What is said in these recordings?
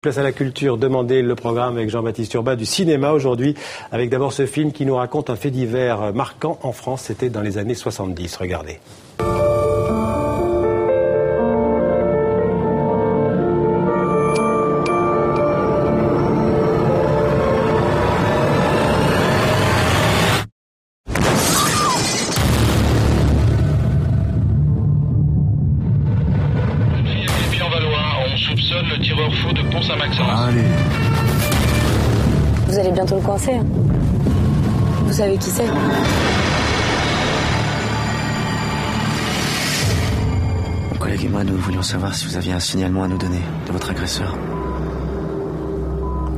Place à la culture, demandez le programme avec Jean-Baptiste Urbain du cinéma aujourd'hui, avec d'abord ce film qui nous raconte un fait divers marquant en France, c'était dans les années 70, regardez. Le tireur faux de Pont-Saint-Maxence. Allez. Vous allez bientôt le coincer. Vous savez qui c'est? Mon collègue et moi, nous voulions savoir si vous aviez un signalement à nous donner de votre agresseur.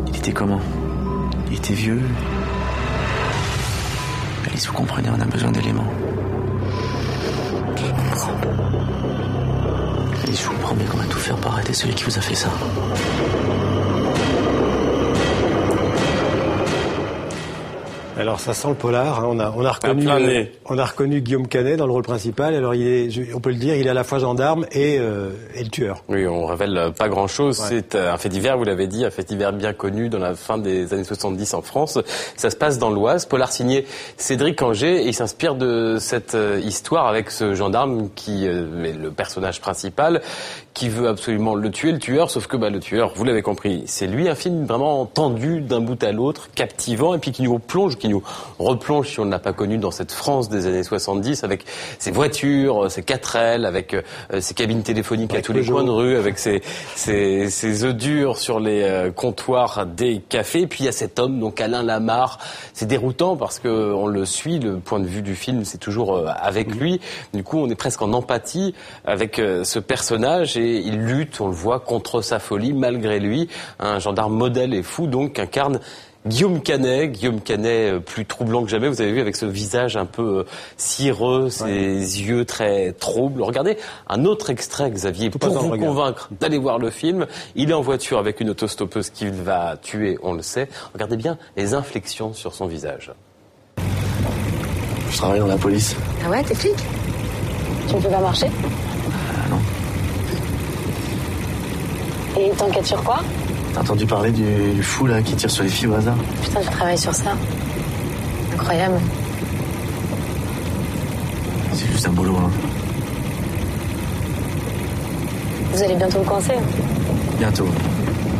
Il était comment? Il était vieux? Alice, vous comprenez, on a besoin d'éléments. Je comprends. Alice, je vous promets qu'on va tout faire pour arrêter celui qui vous a fait ça. Alors ça sent le polar, hein. on a reconnu Guillaume Canet dans le rôle principal. Alors on peut le dire, il est à la fois gendarme et le tueur. Oui, on révèle pas grand-chose. Ouais. C'est un fait divers, vous l'avez dit, un fait divers bien connu dans la fin des années 70 en France. Ça se passe dans l'Oise. Polar signé Cédric Angers et il s'inspire de cette histoire avec ce gendarme qui est le personnage principal, qui veut absolument le tuer, le tueur, sauf que le tueur, vous l'avez compris, c'est lui. Un film vraiment tendu d'un bout à l'autre, captivant, et puis qui nous plonge, qui nous replonge, si on ne l'a pas connu, dans cette France des années 70, avec ses voitures, ses 4L, avec ses cabines téléphoniques à tous les coins de rue, avec ses œufs durs sur les comptoirs des cafés. Et puis il y a cet homme, donc Alain Lamarre. C'est déroutant parce qu'on le suit, le point de vue du film, c'est toujours avec lui. Du coup, on est presque en empathie avec ce personnage et il lutte, on le voit, contre sa folie, malgré lui. Un gendarme modèle et fou, donc, qu'incarne Guillaume Canet, plus troublant que jamais, vous avez vu, avec ce visage un peu cireux, ses yeux très troubles. Regardez un autre extrait, Xavier, pour vous convaincre d'aller voir le film. Il est en voiture avec une autostoppeuse qu'il va tuer, on le sait. Regardez bien les inflexions sur son visage. Je travaille dans la police. Ah ouais, t'es flic? Tu ne peux pas marcher? Non. Et t'enquêtes sur quoi? T'as entendu parler du fou là qui tire sur les filles au hasard? Putain, je travaille sur ça. Incroyable. C'est juste un boulot, hein. Vous allez bientôt le coincer? Bientôt.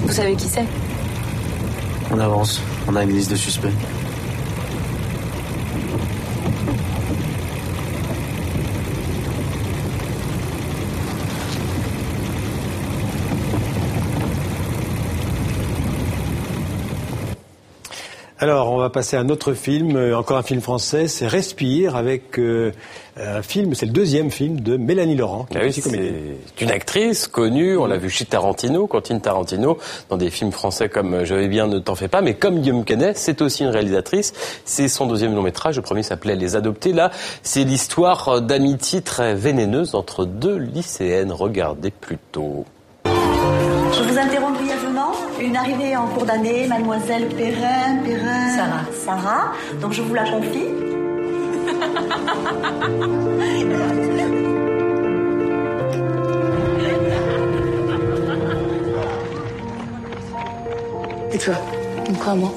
Vous savez qui c'est? On avance. On a une liste de suspects. Alors, on va passer à un autre film, encore un film français, c'est Respire, avec un film, c'est le deuxième film de Mélanie Laurent. Qui c'est une actrice connue, on l'a vu chez Quentin Tarantino, dans des films français comme Je vais bien, ne t'en fais pas, mais comme Guillaume Canet, c'est aussi une réalisatrice. C'est son deuxième long métrage, le premier s'appelait Les Adoptés. Là, c'est l'histoire d'amitié très vénéneuse entre deux lycéennes. Regardez plutôt. Je vous interromps brièvement. Une arrivée en cours d'année, mademoiselle Perrin. Sarah. Donc je vous la confie. Et toi? Quoi, moi?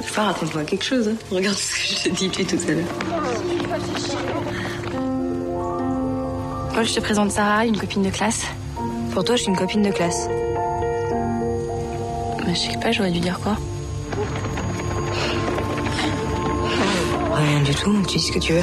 Je sais pas, raconte-moi quelque chose. Regarde ce que je t'ai dit depuis tout à l'heure. Paul, je te présente Sarah, une copine de classe. Pour toi, je suis une copine de classe. Mais je sais pas, j'aurais dû dire quoi? Rien du tout, tu dis ce que tu veux.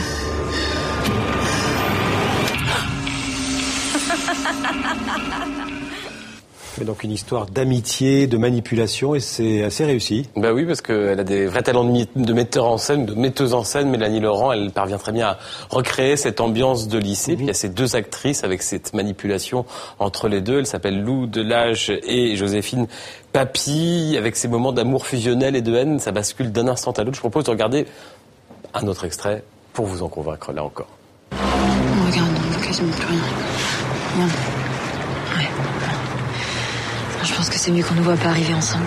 Mais donc une histoire d'amitié, de manipulation, et c'est assez réussi. Bah oui, parce qu'elle a des vrais talents de metteur en scène, de metteuse en scène. Mélanie Laurent, elle parvient très bien à recréer cette ambiance de lycée. Puis il y a ces deux actrices avec cette manipulation entre les deux. Elle s'appelle Lou Delage et Joséphine Papy, avec ces moments d'amour fusionnel et de haine. Ça bascule d'un instant à l'autre. Je propose de regarder un autre extrait pour vous en convaincre, là encore. On regarde, on n'a quasiment plus rien. Rien. Ouais. Je pense que c'est mieux qu'on ne voit pas arriver ensemble.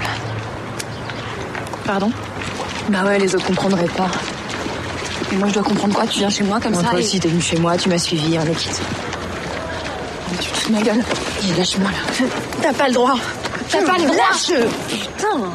Pardon? Bah ouais, les autres comprendraient pas. Mais moi, je dois comprendre quoi? Tu viens chez moi comme ça? Toi aussi, t'es venu chez moi, tu m'as suivi, on est quitte. Tu te fous de ma gueule. Lâche-moi, là. T'as pas le droit. T'as pas le droit. Putain.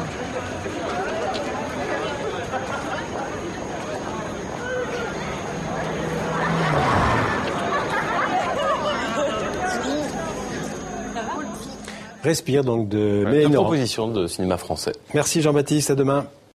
Respire donc de Deux propositions de cinéma français. Merci Jean-Baptiste, à demain.